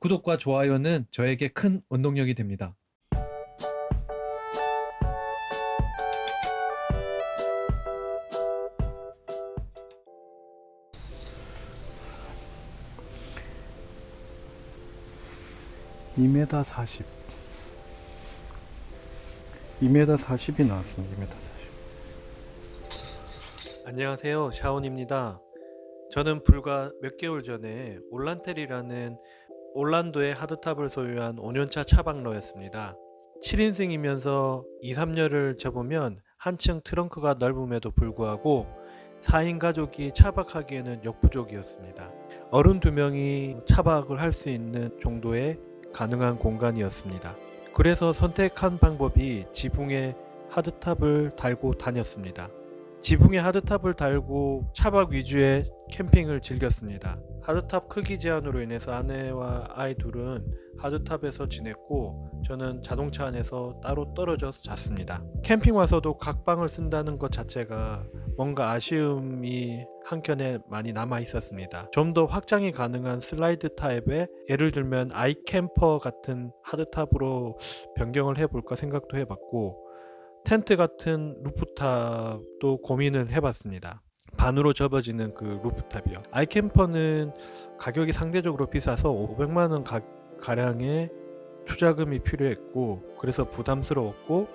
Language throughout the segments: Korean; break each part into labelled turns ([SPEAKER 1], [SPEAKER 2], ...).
[SPEAKER 1] 구독과 좋아요는 저에게 큰 원동력이 됩니다.
[SPEAKER 2] 2m 40 2m 40이 나왔습니다. 2m 40.
[SPEAKER 1] 안녕하세요, 샤온입니다. 저는 불과 몇 개월 전에 올란텔이라는 올란도의 하드탑을 소유한 5년차 차박러였습니다. 7인승이면서 2, 3년을 접으면 한층 트렁크가 넓음에도 불구하고 4인 가족이 차박하기에는 역부족이었습니다. 어른 2명이 차박을 할 수 있는 정도의 가능한 공간이었습니다. 그래서 선택한 방법이 지붕에 하드탑을 달고 다녔습니다. 지붕에 하드탑을 달고 차박 위주의 캠핑을 즐겼습니다. 하드탑 크기 제한으로 인해서 아내와 아이 둘은 하드탑에서 지냈고 저는 자동차 안에서 따로 떨어져서 잤습니다. 캠핑 와서도 각 방을 쓴다는 것 자체가 뭔가 아쉬움이 한켠에 많이 남아 있었습니다. 좀 더 확장이 가능한 슬라이드 타입의, 예를 들면 아이캠퍼 같은 하드탑으로 변경을 해볼까 생각도 해봤고, 텐트 같은 루프탑도 고민을 해봤습니다. 반으로 접어지는 그 루프탑이요. 아이캠퍼는 가격이 상대적으로 비싸서 500만원 가량의 투자금이 필요했고, 그래서 부담스러웠고,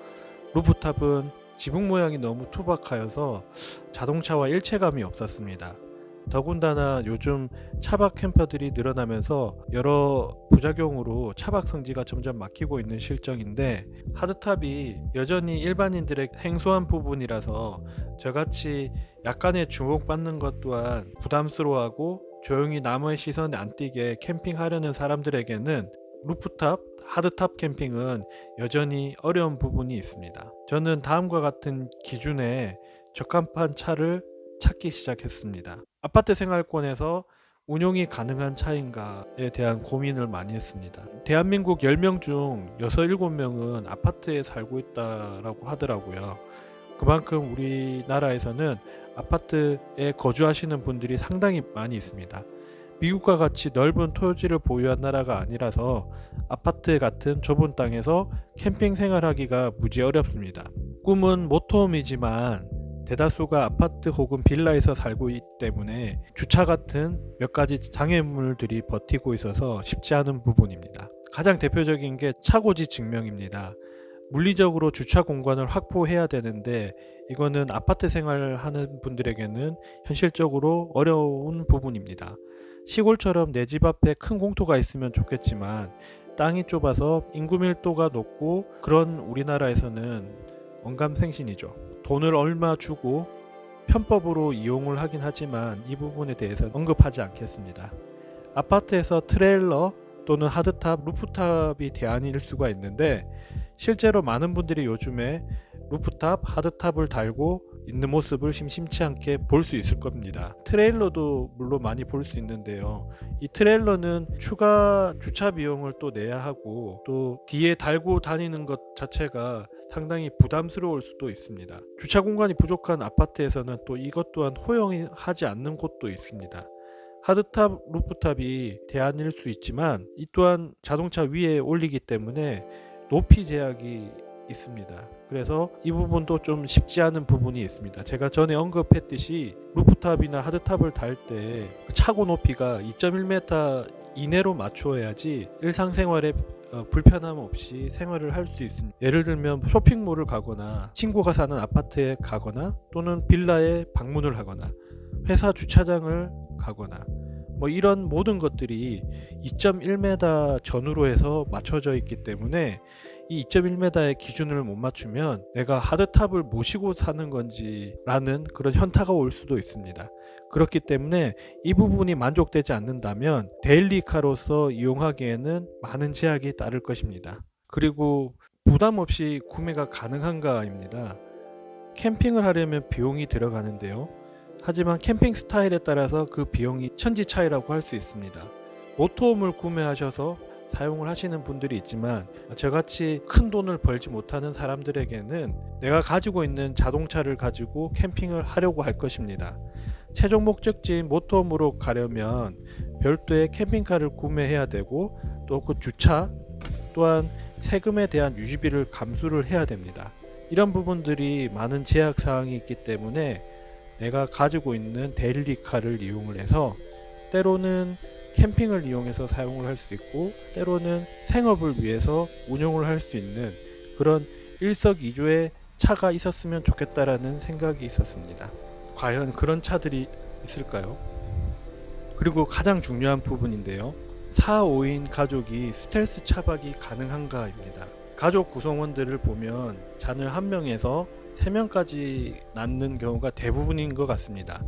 [SPEAKER 1] 루프탑은 지붕 모양이 너무 투박하여서 자동차와 일체감이 없었습니다. 더군다나 요즘 차박 캠퍼들이 늘어나면서 여러 부작용으로 차박 성지가 점점 막히고 있는 실정인데, 하드탑이 여전히 일반인들의 생소한 부분이라서 저같이 약간의 주목받는 것 또한 부담스러워하고 조용히 남의 시선에 안 띄게 캠핑하려는 사람들에게는 루프탑, 하드탑 캠핑은 여전히 어려운 부분이 있습니다. 저는 다음과 같은 기준에 적합한 차를 찾기 시작했습니다. 아파트 생활권에서 운용이 가능한 차인가에 대한 고민을 많이 했습니다. 대한민국 10명 중 6, 7명은 아파트에 살고 있다라고 하더라고요. 그만큼 우리나라에서는 아파트에 거주하시는 분들이 상당히 많이 있습니다. 미국과 같이 넓은 토지를 보유한 나라가 아니라서 아파트 같은 좁은 땅에서 캠핑 생활하기가 무지 어렵습니다. 꿈은 모토홈이지만 대다수가 아파트 혹은 빌라에서 살고 있기 때문에 주차 같은 몇 가지 장애물들이 버티고 있어서 쉽지 않은 부분입니다. 가장 대표적인 게 차고지 증명입니다. 물리적으로 주차 공간을 확보해야 되는데 이거는 아파트 생활하는 분들에게는 현실적으로 어려운 부분입니다. 시골처럼 내 집 앞에 큰 공터가 있으면 좋겠지만 땅이 좁아서 인구 밀도가 높고 그런 우리나라에서는 언감생신이죠. 돈을 얼마 주고 편법으로 이용을 하긴 하지만 이 부분에 대해서 언급하지 않겠습니다. 아파트에서 트레일러 또는 하드탑, 루프탑이 대안일 수가 있는데 실제로 많은 분들이 요즘에 루프탑, 하드탑을 달고 있는 모습을 심심치 않게 볼 수 있을 겁니다. 트레일러도 물론 많이 볼 수 있는데요. 이 트레일러는 추가 주차 비용을 또 내야 하고 또 뒤에 달고 다니는 것 자체가 상당히 부담스러울 수도 있습니다. 주차 공간이 부족한 아파트에서는 또 이것 또한 허용하지 않는 곳도 있습니다. 하드탑, 루프탑이 대안일 수 있지만 이 또한 자동차 위에 올리기 때문에 높이 제약이 있습니다. 그래서 이 부분도 좀 쉽지 않은 부분이 있습니다. 제가 전에 언급했듯이 루프탑이나 하드탑을 달 때 차고 높이가 2.1m 이내로 맞추어야지 일상생활에 불편함 없이 생활을 할 수 있습니다. 예를 들면 쇼핑몰을 가거나 친구가 사는 아파트에 가거나 또는 빌라에 방문을 하거나 회사 주차장을 가거나 이런 모든 것들이 2.1m 전후로 해서 맞춰져 있기 때문에 이 2.1m의 기준을 못 맞추면 내가 하드탑을 모시고 사는 건지 라는 그런 현타가 올 수도 있습니다. 그렇기 때문에 이 부분이 만족되지 않는다면 데일리카로서 이용하기에는 많은 제약이 따를 것입니다. 그리고 부담 없이 구매가 가능한가입니다. 캠핑을 하려면 비용이 들어가는데요. 하지만 캠핑 스타일에 따라서 그 비용이 천지 차이라고 할 수 있습니다. 모터홈을 구매하셔서 사용을 하시는 분들이 있지만 저같이 큰 돈을 벌지 못하는 사람들에게는 내가 가지고 있는 자동차를 가지고 캠핑을 하려고 할 것입니다. 최종 목적지인 모터홈으로 가려면 별도의 캠핑카를 구매해야 되고 또 그 주차 또한 세금에 대한 유지비를 감수를 해야 됩니다. 이런 부분들이 많은 제약 사항이 있기 때문에 내가 가지고 있는 데일리카를 이용을 해서 때로는 캠핑을 이용해서 사용을 할 수 있고 때로는 생업을 위해서 운용을 할 수 있는 그런 일석이조의 차가 있었으면 좋겠다라는 생각이 있었습니다. 과연 그런 차들이 있을까요? 그리고 가장 중요한 부분인데요. 4, 5인 가족이 스텔스 차박이 가능한가입니다. 가족 구성원들을 보면 자녀 1명에서 3명까지 낳는 경우가 대부분인 것 같습니다.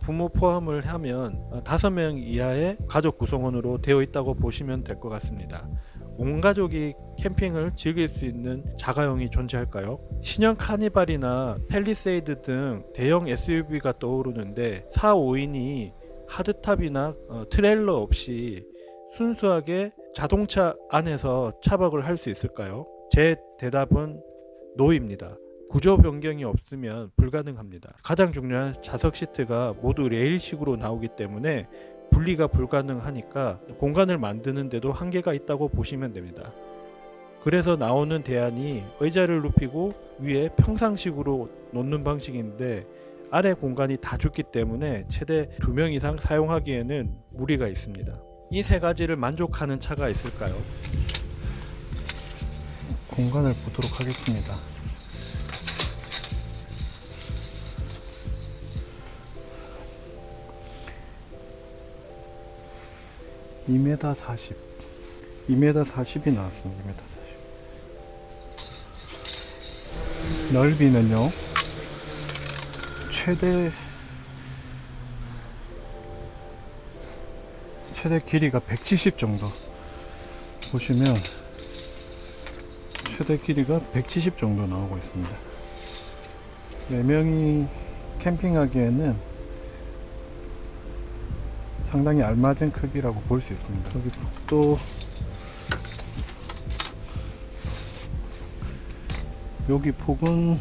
[SPEAKER 1] 부모 포함을 하면 5명 이하의 가족 구성원으로 되어 있다고 보시면 될 것 같습니다. 온 가족이 캠핑을 즐길 수 있는 자가용이 존재할까요? 신형 카니발이나 팰리세이드 등 대형 SUV가 떠오르는데 4, 5인이 하드탑이나 트레일러 없이 순수하게 자동차 안에서 차박을 할 수 있을까요? 제 대답은 노입니다. 구조 변경이 없으면 불가능합니다. 가장 중요한 좌석 시트가 모두 레일식으로 나오기 때문에 분리가 불가능하니까 공간을 만드는데도 한계가 있다고 보시면 됩니다. 그래서 나오는 대안이 의자를 눕히고 위에 평상식으로 놓는 방식인데 아래 공간이 다 좁기 때문에 최대 2명 이상 사용하기에는 무리가 있습니다. 이 세 가지를 만족하는 차가 있을까요?
[SPEAKER 2] 공간을 보도록 하겠습니다. (2m 40) 2m 40이 나왔습니다. 2m 40. 넓이는요 최대 길이가 170 정도 보시면 최대 길이가 170 정도 나오고 있습니다. 4명이 캠핑하기에는 상당히 알맞은 크기라고 볼 수 있습니다. 여기 또 여기 폭은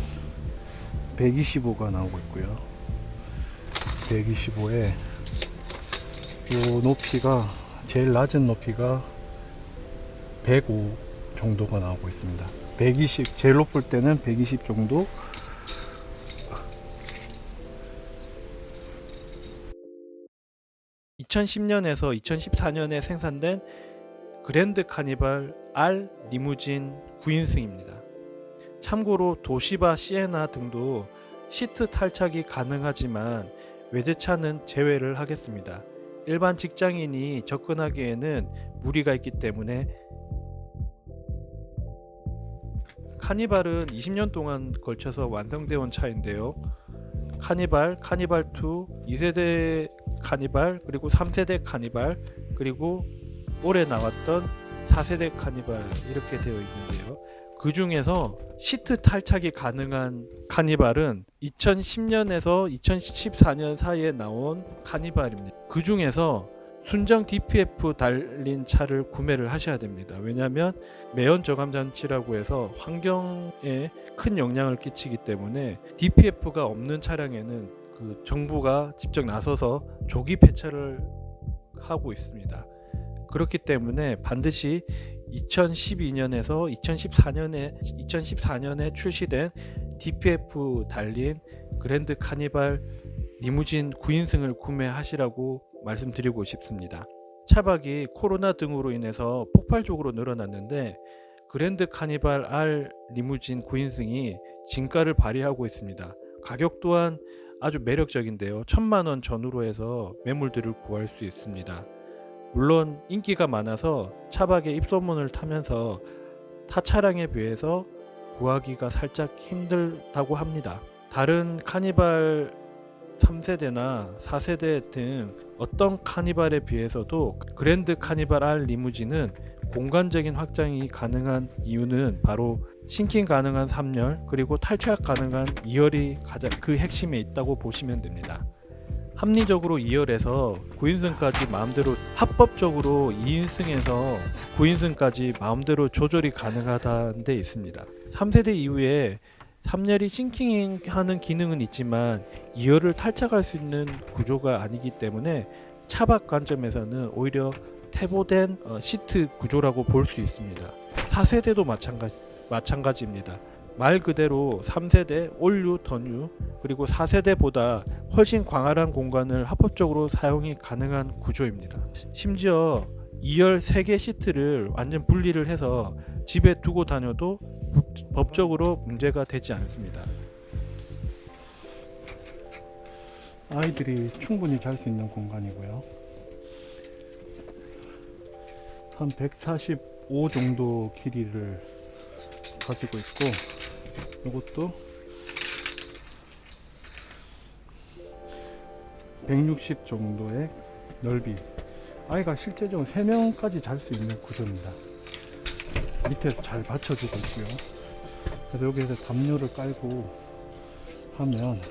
[SPEAKER 2] 125가 나오고 있고요. 125에 요 높이가 제일 낮은 높이가 105 정도가 나오고 있습니다. 120 제일 높을 때는 120 정도.
[SPEAKER 1] (2010년에서 2014년에) 생산된 그랜드 카니발 R 리무진 9인승입니다. 참고로 도시바 시에나 등도 시트 탈착이 가능하지만 외제차는 제외를 하겠습니다. 일반 직장인이 접근하기에는 무리가 있기 때문에. 카니발은 20년 동안 걸쳐서 완성되어 온 차인데요. 카니발, 카니발2, 2세대 카니발, 그리고 3세대 카니발, 그리고 올해 나왔던 4세대 카니발 이렇게 되어 있는데요. 그 중에서 시트 탈착이 가능한 카니발은 2010년에서 2014년 사이에 나온 카니발입니다. 그 중에서 순정 DPF 달린 차를 구매를 하셔야 됩니다. 왜냐하면 매연 저감 장치라고 해서 환경에 큰 영향을 끼치기 때문에 DPF가 없는 차량에는 그 정부가 직접 나서서 조기 폐차를 하고 있습니다. 그렇기 때문에 반드시 2012년에서 2014년에 출시된 DPF 달린 그랜드 카니발 리무진 9인승을 구매하시라고 말씀드리고 싶습니다. 차박이 코로나 등으로 인해서 폭발적으로 늘어났는데 그랜드 카니발 R 리무진 9인승이 진가를 발휘하고 있습니다. 가격 또한 아주 매력적인데요. 1000만원 전후로 해서 매물들을 구할 수 있습니다. 물론 인기가 많아서 차박의 입소문을 타면서 타 차량에 비해서 구하기가 살짝 힘들다고 합니다. 다른 카니발 3세대나 4세대 등 어떤 카니발에 비해서도 그랜드 카니발 R 리무진은 공간적인 확장이 가능한 이유는 바로 싱킹 가능한 3열 그리고 탈착 가능한 2열이 가장 그 핵심에 있다고 보시면 됩니다. 합리적으로 2열에서 9인승까지 마음대로 합법적으로 2인승에서 9인승까지 마음대로 조절이 가능하다는 데 있습니다. 3세대 이후에 3열이 싱킹하는 기능은 있지만 2열을 탈착할 수 있는 구조가 아니기 때문에 차박 관점에서는 오히려 퇴보된 시트 구조라고 볼 수 있습니다. 4세대도 마찬가지입니다. 말 그대로 3세대 올류, 던유, 그리고 4세대보다 훨씬 광활한 공간을 합법적으로 사용이 가능한 구조입니다. 심지어 2열 3개 시트를 완전 분리를 해서 집에 두고 다녀도 법적으로 문제가 되지 않습니다.
[SPEAKER 2] 아이들이 충분히 잘 수 있는 공간이고요. 한 145 정도 길이를 가지고 있고, 이것도 160 정도의 넓이. 아이가 실제적으로 3명까지 잘 수 있는 구조입니다. 밑에서 잘 받쳐주고 있고요. 그래서 여기에서 담요를 깔고 하면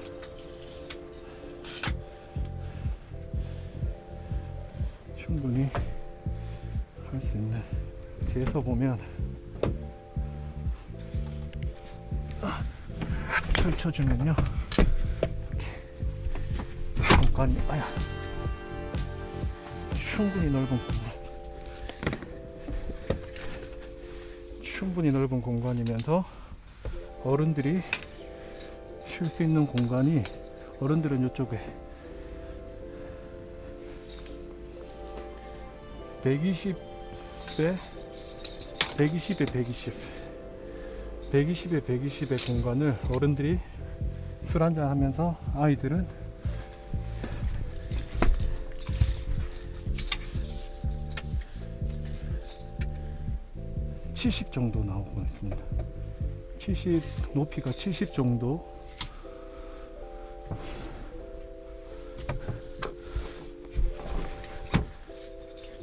[SPEAKER 2] 충분히 할 수 있는, 뒤에서 보면 펼쳐주면요, 이렇게 공간이 충분히 넓은 공간이면서 어른들이 쉴 수 있는 공간이, 어른들은 이쪽에 120에 120의 공간을 어른들이 술 한잔 하면서, 아이들은 70 정도 나오고 있습니다. 70, 높이가 70 정도.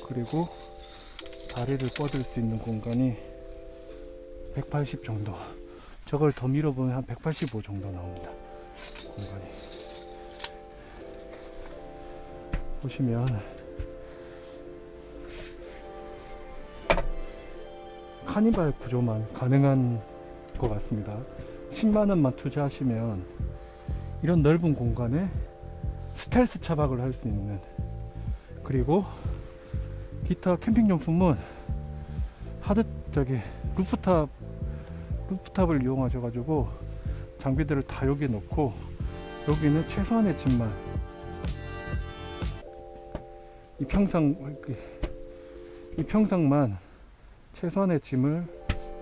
[SPEAKER 2] 그리고 다리를 뻗을 수 있는 공간이 180 정도. 저걸 더 밀어보면 한 185 정도 나옵니다. 공간이. 보시면 카니발 구조만 가능한 것 같습니다. 10만원만 투자하시면 이런 넓은 공간에 스텔스 차박을 할 수 있는, 그리고 기타 캠핑용품은 루프탑을 이용하셔가지고 장비들을 다 여기에 놓고, 여기는 최소한의 짐만, 이 평상만 최소한의 짐을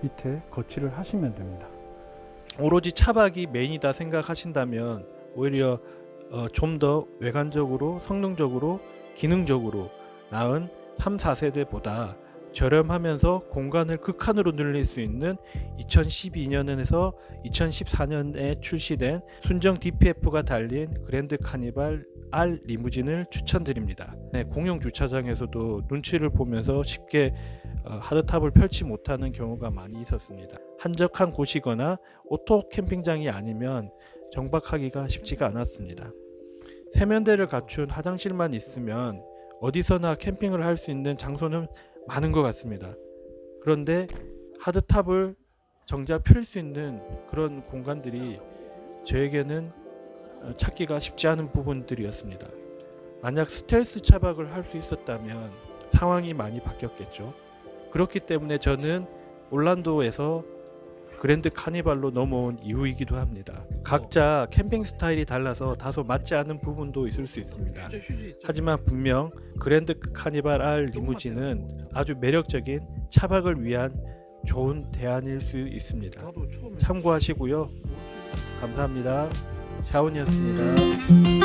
[SPEAKER 2] 밑에 거치를 하시면 됩니다.
[SPEAKER 1] 오로지 차박이 메인이다 생각하신다면 오히려 좀 더 외관적으로, 성능적으로, 기능적으로 나은 3, 4세대보다 저렴하면서 공간을 극한으로 늘릴 수 있는 2012년에서 2014년에 출시된 순정 DPF가 달린 그랜드 카니발 R 리무진을 추천드립니다. 네, 공용 주차장에서도 눈치를 보면서 쉽게 하드탑을 펼치 못하는 경우가 많이 있었습니다. 한적한 곳이거나 오토 캠핑장이 아니면 정박하기가 쉽지가 않았습니다. 세면대를 갖춘 화장실만 있으면 어디서나 캠핑을 할 수 있는 장소는 많은 것 같습니다. 그런데 하드탑을 정작 펼 수 있는 그런 공간들이 저에게는 찾기가 쉽지 않은 부분들이었습니다. 만약 스텔스 차박을 할 수 있었다면 상황이 많이 바뀌었겠죠. 그렇기 때문에 저는 올란도에서 그랜드 카니발로 넘어온 이유이기도 합니다. 각자 캠핑 스타일이 달라서 다소 맞지 않은 부분도 있을 수 있습니다. 하지만 분명 그랜드 카니발 R 리무진은 아주 매력적인 차박을 위한 좋은 대안일 수 있습니다. 참고하시고요. 감사합니다. 샤온이었습니다.